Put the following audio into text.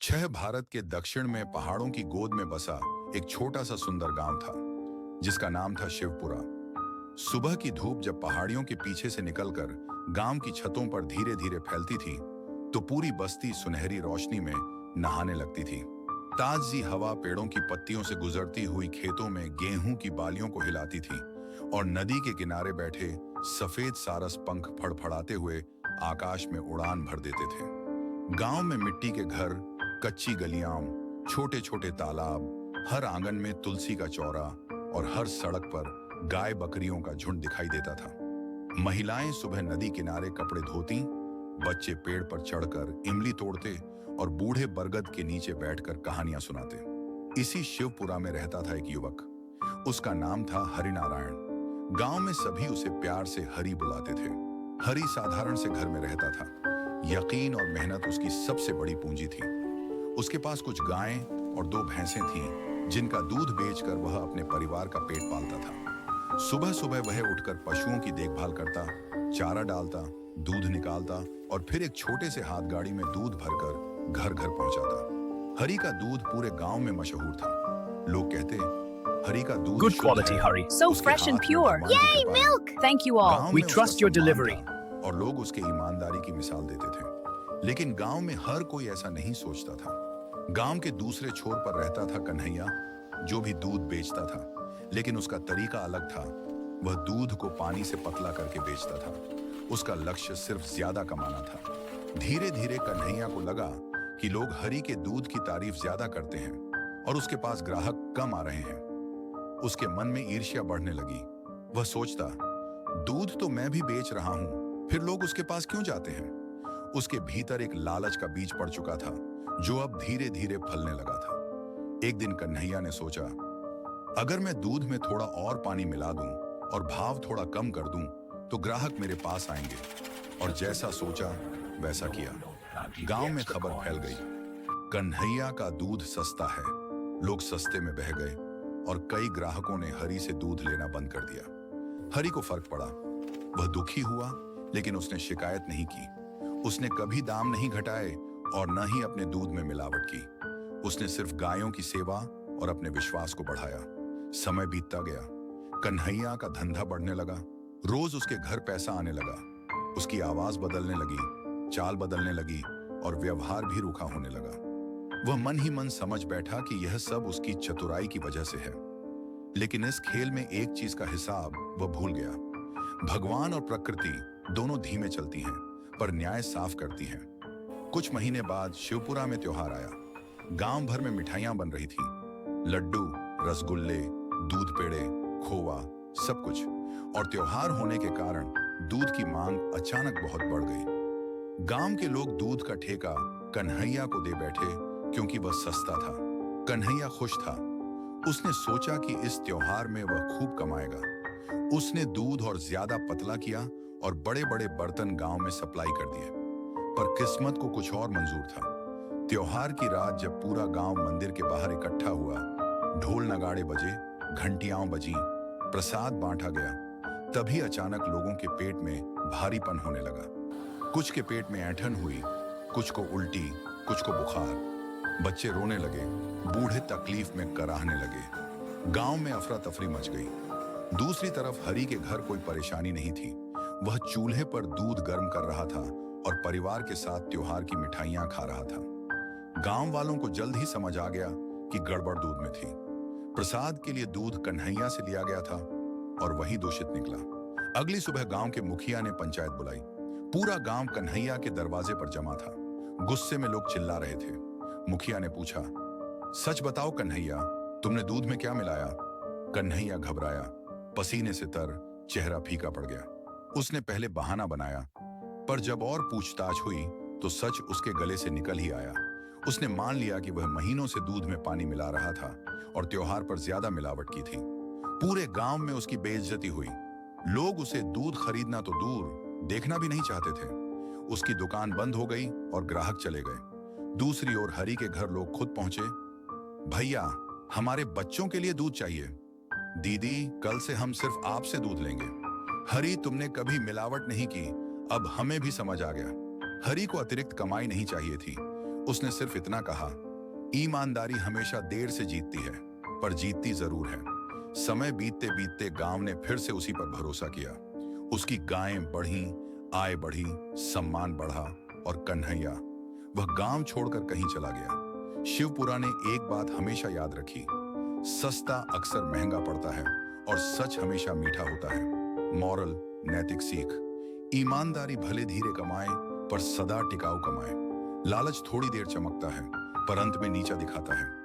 छह भारत के दक्षिण में पहाड़ों की गोद में बसा एक छोटा सा सुंदर गांव था जिसका नाम था शिवपुरा। सुबह की धूप जब पहाड़ियों के पीछे से निकलकर गांव की छतों पर धीरे धीरे फैलती थी तो पूरी बस्ती सुनहरी रोशनी में नहाने लगती थी। ताजी हवा पेड़ों की पत्तियों से गुजरती हुई खेतों में गेहूं की बालियों को हिलाती थी और नदी के किनारे बैठे सफेद सारस पंख फड़फड़ाते हुए आकाश में उड़ान भर देते थे। गांव में मिट्टी के घर, कच्ची गलियां, छोटे छोटे तालाब, हर आंगन में तुलसी का चौरा और हर सड़क पर गाय बकरियों का झुंड दिखाई देता था। महिलाएं सुबह नदी किनारे कपड़े धोती, बच्चे पेड़ पर चढ़कर इमली तोड़ते और बूढ़े बरगद के नीचे बैठकर कहानियां सुनाते। इसी शिवपुरा में रहता था एक युवक। उसका नाम था हरिनारायण। गांव में सभी उसे प्यार से हरि बुलाते थे। हरि साधारण से घर में रहता था। यकीन और मेहनत उसकी सबसे बड़ी पूंजी थी। उसके पास कुछ गायें और 2 भैंसें थीं जिनका दूध बेचकर वह अपने परिवार का पेट पालता था। सुबह सुबह वह उठकर पशुओं की देखभाल करता, चारा डालता, दूध निकालता और फिर एक छोटे से हाथ गाड़ी में दूध भरकर घर घर पहुंचाता। हरि का दूध पूरे गांव में मशहूर था। लोग कहते हरि का दूध Good quality, Hari. So fresh and pure. Yay, milk! Thank you all. We trust your delivery. और लोग उसके ईमानदारी की मिसाल देते थे। लेकिन गांव में हर कोई ऐसा नहीं सोचता था। गांव के दूसरे छोर पर रहता था कन्हैया, जो भी दूध बेचता था, लेकिन उसका तरीका अलग था। वह दूध को पानी से पतला करके बेचता था। उसका लक्ष्य सिर्फ ज्यादा कमाना था। धीरे धीरे कन्हैया को लगा कि लोग हरि के दूध की तारीफ ज्यादा करते हैं और उसके पास ग्राहक कम आ रहे हैं। उसके मन में ईर्ष्या बढ़ने लगी। वह सोचता, दूध तो मैं भी बेच रहा हूं, फिर लोग उसके पास क्यों जाते हैं? उसके भीतर एक लालच का बीज पड़ चुका था जो अब धीरे धीरे फलने लगा था। एक दिन कन्हैया ने सोचा, अगर मैं दूध में थोड़ा और पानी मिला दूं और भाव थोड़ा कम कर दूं तो ग्राहक मेरे पास आएंगे। और जैसा सोचा वैसा किया। गांव में खबर फैल गई, कन्हैया का दूध सस्ता है। लोग सस्ते में बह गए और कई ग्राहकों ने हरि से दूध लेना बंद कर दिया। हरि को फर्क पड़ा। वह दुखी हुआ, लेकिन उसने शिकायत नहीं की। उसने कभी दाम नहीं घटाए और न ही अपने दूध में मिलावट की। उसने सिर्फ गायों की सेवा और अपने विश्वास को बढ़ाया। समय बीतता गया। कन्हैया का धंधा बढ़ने लगा। रोज उसके घर पैसा आने लगा। उसकी आवाज बदलने लगी, चाल बदलने लगी और व्यवहार भी रूखा होने लगा। वह मन ही मन समझ बैठा कि यह सब उसकी चतुराई की वजह से है। लेकिन इस खेल में एक चीज का हिसाब वह भूल गया। भगवान और प्रकृति दोनों धीमे चलती हैं, पर न्याय साफ करती हैं। कुछ महीने बाद शिवपुरा में त्योहार आया। गांव भर में मिठाइयां बन रही थी, लड्डू, रसगुल्ले, दूध पेड़े, खोवा, सब कुछ। और त्योहार होने के कारण दूध की मांग अचानक बहुत बढ़ गई। गांव के लोग दूध का ठेका कन्हैया को दे बैठे क्योंकि वह सस्ता था। कन्हैया खुश था। उसने सोचा कि इस त्योहार में वह खूब कमाएगा। उसने दूध और ज्यादा पतला किया और बड़े बड़े बर्तन गांव में सप्लाई कर दिए। पर किस्मत को कुछ और मंजूर था। त्योहार की रात जब पूरा गांव मंदिर के बाहर इकट्ठा हुआ, ढोल नगाड़े बजे, घंटियां बजीं, प्रसाद बांटा गया, तभी अचानक लोगों के पेट में भारीपन होने लगा। कुछ के पेट में ऐंठन हुई, कुछ को उल्टी, कुछ को बुखार। बच्चे रोने लगे, बूढ़े तकलीफ में कराहने लगे। गांव में अफरा तफरी मच गई। दूसरी तरफ हरि के घर कोई परेशानी नहीं थी। वह चूल्हे पर दूध गर्म कर रहा था और परिवार के साथ त्योहार की मिठाइयां खा रहा था। गांव वालों को जल्द ही समझ आ गया कि गड़बड़ दूध में थी। प्रसाद के लिए दूध कन्हैया से लिया गया था और वही दूषित निकला। अगली सुबह गांव के मुखिया ने पंचायत बुलाई। पूरा गांव कन्हैया के दरवाजे पर जमा था। गुस्से में लोग चिल्ला रहे थे। मुखिया ने पूछा, सच बताओ कन्हैया, तुमने दूध में क्या मिलाया? कन्हैया घबराया, पसीने से तर, चेहरा फीका पड़ गया। उसने पहले बहाना बनाया, पर जब और पूछताछ हुई तो सच उसके गले से निकल ही आया। उसने मान लिया कि वह महीनों से दूध में पानी मिला रहा था और त्योहार पर ज्यादा मिलावट की थी। पूरे गांव में उसकी बेइज्जती हुई। लोग उसे दूध खरीदना तो दूर, देखना भी नहीं चाहते थे। उसकी दुकान बंद हो गई और ग्राहक चले गए। दूसरी ओर हरि के घर लोग खुद पहुंचे। भैया, हमारे बच्चों के लिए दूध चाहिए। दीदी, कल से हम सिर्फ आपसे दूध लेंगे। हरि, तुमने कभी मिलावट नहीं की, अब हमें भी समझ आ गया। हरि को अतिरिक्त कमाई नहीं चाहिए थी। उसने सिर्फ इतना कहा, ईमानदारी हमेशा देर से जीतती है, पर जीतती जरूर है। समय बीतते बीतते गांव ने फिर से उसी पर भरोसा किया। उसकी गायें बढ़ी, आय बढ़ी, सम्मान बढ़ा और कन्हैया वह गांव छोड़कर कहीं चला गया। शिवपुरा ने एक बात हमेशा याद रखी, सस्ता अक्सर महंगा पड़ता है और सच हमेशा मीठा होता है। मॉरल, नैतिक सीख, ईमानदारी भले धीरे कमाए पर सदा टिकाऊ कमाए। लालच थोड़ी देर चमकता है पर अंत में नीचा दिखाता है।